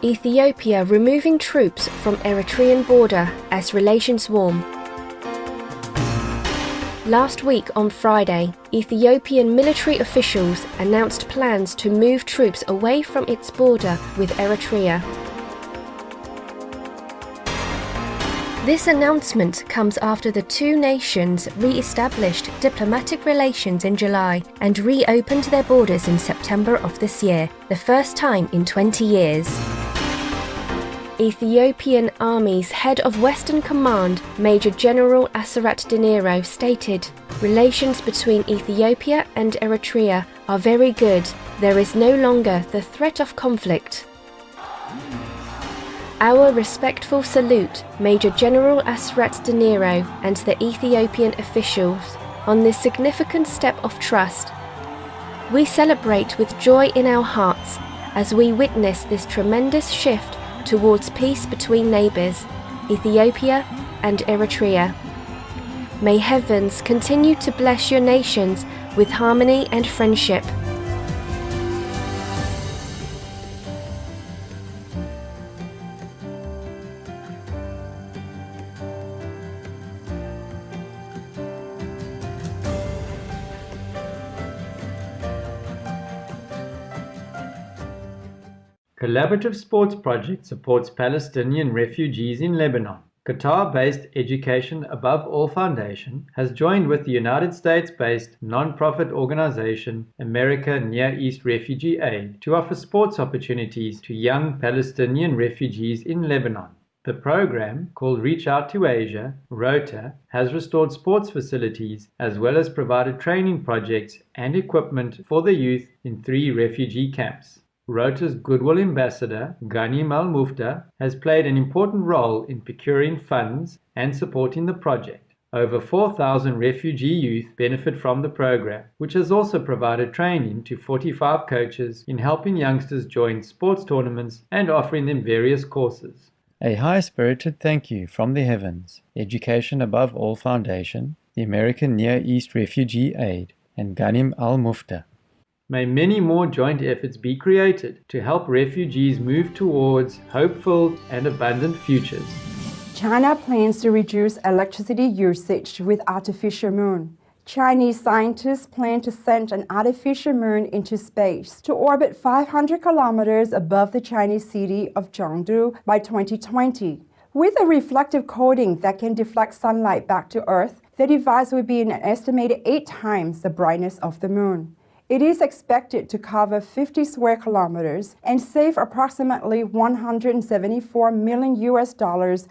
Ethiopia removing troops from Eritrean border as relations warm. Last week on Friday, Ethiopian military officials announced plans to move troops away from its border with Eritrea. This announcement comes after the two nations re-established diplomatic relations in July and reopened their borders in September of this year, the first time in 20 years. Ethiopian Army's head of Western Command, Major General Asserat Dinero, stated, "Relations between Ethiopia and Eritrea are very good. There is no longer the threat of conflict. Our respectful salute, Major General Asserat Dinero and the Ethiopian officials, on this significant step of trust. We celebrate with joy in our hearts as we witness this tremendous shift towards peace between neighbours, Ethiopia and Eritrea. May heavens continue to bless your nations with harmony and friendship." Collaborative Sports Project supports Palestinian refugees in Lebanon. Qatar-based Education Above All Foundation has joined with the United States-based non-profit organization America Near East Refugee Aid to offer sports opportunities to young Palestinian refugees in Lebanon. The program, called Reach Out to Asia, ROTA, has restored sports facilities as well as provided training projects and equipment for the youth in 3 refugee camps. ROTA's Goodwill Ambassador, Ghanim Al-Mufta, has played an important role in procuring funds and supporting the project. Over 4,000 refugee youth benefit from the program, which has also provided training to 45 coaches in helping youngsters join sports tournaments and offering them various courses. A high-spirited thank you from the heavens, Education Above All Foundation, the American Near East Refugee Aid, and Ghanim Al-Mufta. May many more joint efforts be created to help refugees move towards hopeful and abundant futures. China plans to reduce electricity usage with artificial moon. Chinese scientists plan to send an artificial moon into space to orbit 500 kilometers above the Chinese city of Chengdu by 2020. With a reflective coating that can deflect sunlight back to Earth, the device will be an estimated 8 times the brightness of the moon. It is expected to cover 50 square kilometers and save approximately $174 million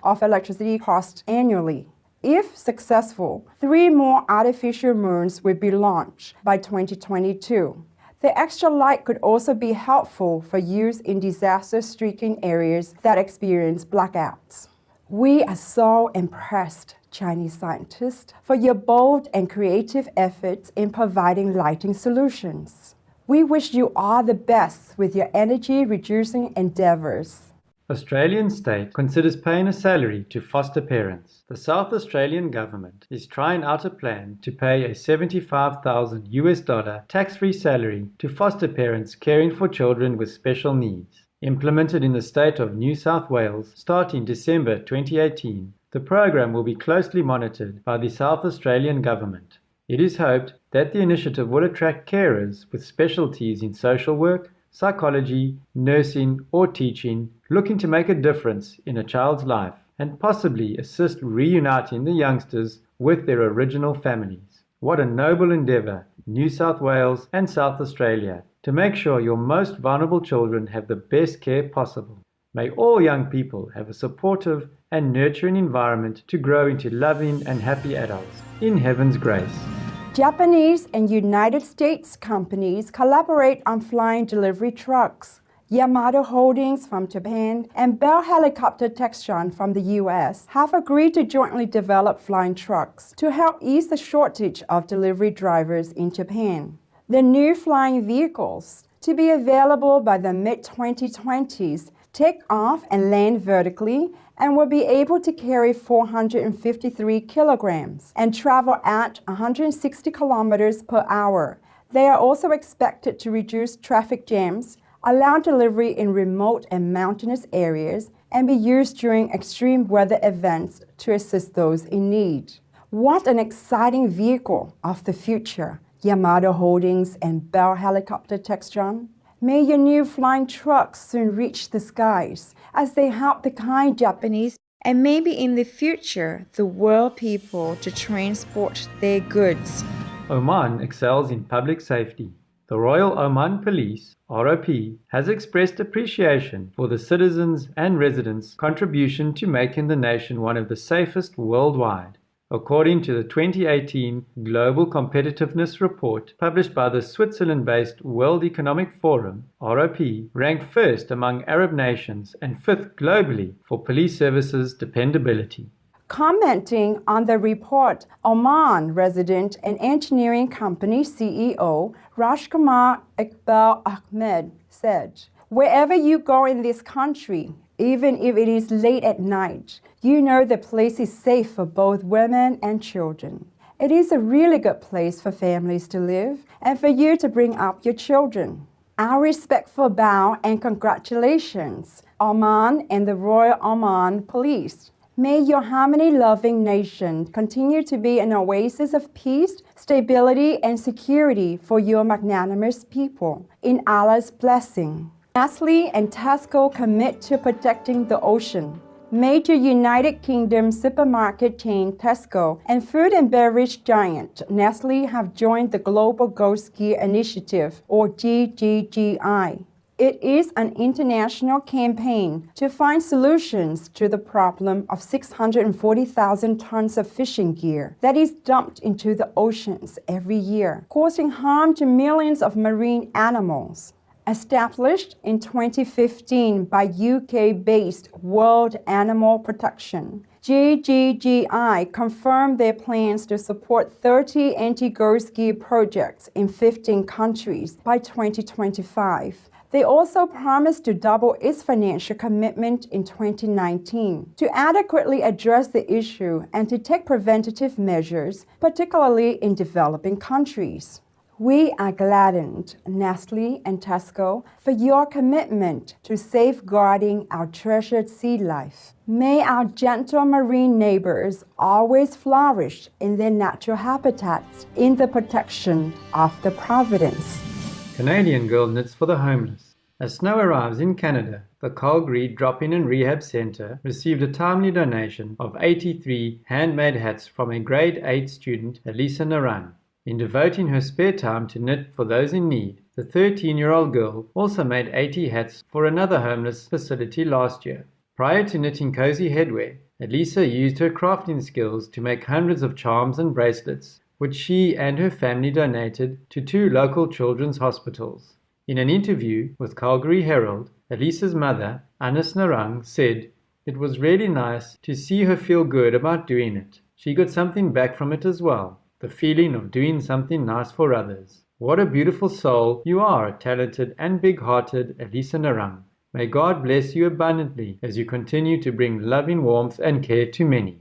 of electricity costs annually. If successful, 3 more artificial moons will be launched by 2022. The extra light could also be helpful for use in disaster-stricken areas that experience blackouts. We are so impressed, Chinese scientists, for your bold and creative efforts in providing lighting solutions. We wish you all the best with your energy-reducing endeavors. Australian state considers paying a salary to foster parents. The South Australian government is trying out a plan to pay a $75,000 tax-free salary to foster parents caring for children with special needs. Implemented in the state of New South Wales starting December 2018, the program will be closely monitored by the South Australian government. It is hoped that the initiative will attract carers with specialties in social work, psychology, nursing, or teaching, looking to make a difference in a child's life and possibly assist reuniting the youngsters with their original families. What a noble endeavour, New South Wales and South Australia, to make sure your most vulnerable children have the best care possible. May all young people have a supportive and nurturing environment to grow into loving and happy adults in heaven's grace. Japanese and United States companies collaborate on flying delivery trucks. Yamato Holdings from Japan and Bell Helicopter Textron from the US have agreed to jointly develop flying trucks to help ease the shortage of delivery drivers in Japan. The new flying vehicles, to be available by the mid-2020s, take off and land vertically and will be able to carry 453 kilograms and travel at 160 kilometers per hour. They are also expected to reduce traffic jams, allow delivery in remote and mountainous areas, and be used during extreme weather events to assist those in need. What an exciting vehicle of the future, Yamato Holdings and Bell Helicopter Textron. May your new flying trucks soon reach the skies as they help the kind Japanese and maybe in the future the world people to transport their goods. Oman excels in public safety. The Royal Oman Police, ROP, has expressed appreciation for the citizens' and residents' contribution to making the nation one of the safest worldwide. According to the 2018 Global Competitiveness Report published by the Switzerland-based World Economic Forum, ROP ranked first among Arab nations and fifth globally for police services dependability. Commenting on the report, Oman resident and engineering company CEO Rajkumar Iqbal Ahmed said, "Wherever you go in this country, even if it is late at night, you know the place is safe for both women and children. It is a really good place for families to live and for you to bring up your children. Our respectful bow and congratulations, Oman and the Royal Oman Police. May your harmony-loving nation continue to be an oasis of peace, stability, and security for your magnanimous people. In Allah's blessing." Nestle and Tesco commit to protecting the ocean. Major United Kingdom supermarket chain Tesco and food and beverage giant Nestle have joined the Global Ghost Gear Initiative, or GGGI. It is an international campaign to find solutions to the problem of 640,000 tons of fishing gear that is dumped into the oceans every year, causing harm to millions of marine animals. Established in 2015 by UK-based World Animal Protection, GGGI confirmed their plans to support 30 anti-ghost gear projects in 15 countries by 2025. They also promised to double its financial commitment in 2019 to adequately address the issue and to take preventative measures, particularly in developing countries. We are gladdened, Nestle and Tesco, for your commitment to safeguarding our treasured sea life. May our gentle marine neighbors always flourish in their natural habitats in the protection of the Providence. Canadian girl knits for the homeless. As snow arrives in Canada, the Calgary Drop-In and Rehab Centre received a timely donation of 83 handmade hats from a grade 8 student, Elisa Naran. In devoting her spare time to knit for those in need, the 13-year-old girl also made 80 hats for another homeless facility last year. Prior to knitting cozy headwear, Elisa used her crafting skills to make hundreds of charms and bracelets, which she and her family donated to 2 local children's hospitals. In an interview with Calgary Herald, Elisa's mother, Anis Narang, said, "It was really nice to see her feel good about doing it. She got something back from it as well, the feeling of doing something nice for others. What a beautiful soul you are, talented and big-hearted Elisa Narang. May God bless you abundantly as you continue to bring loving warmth and care to many."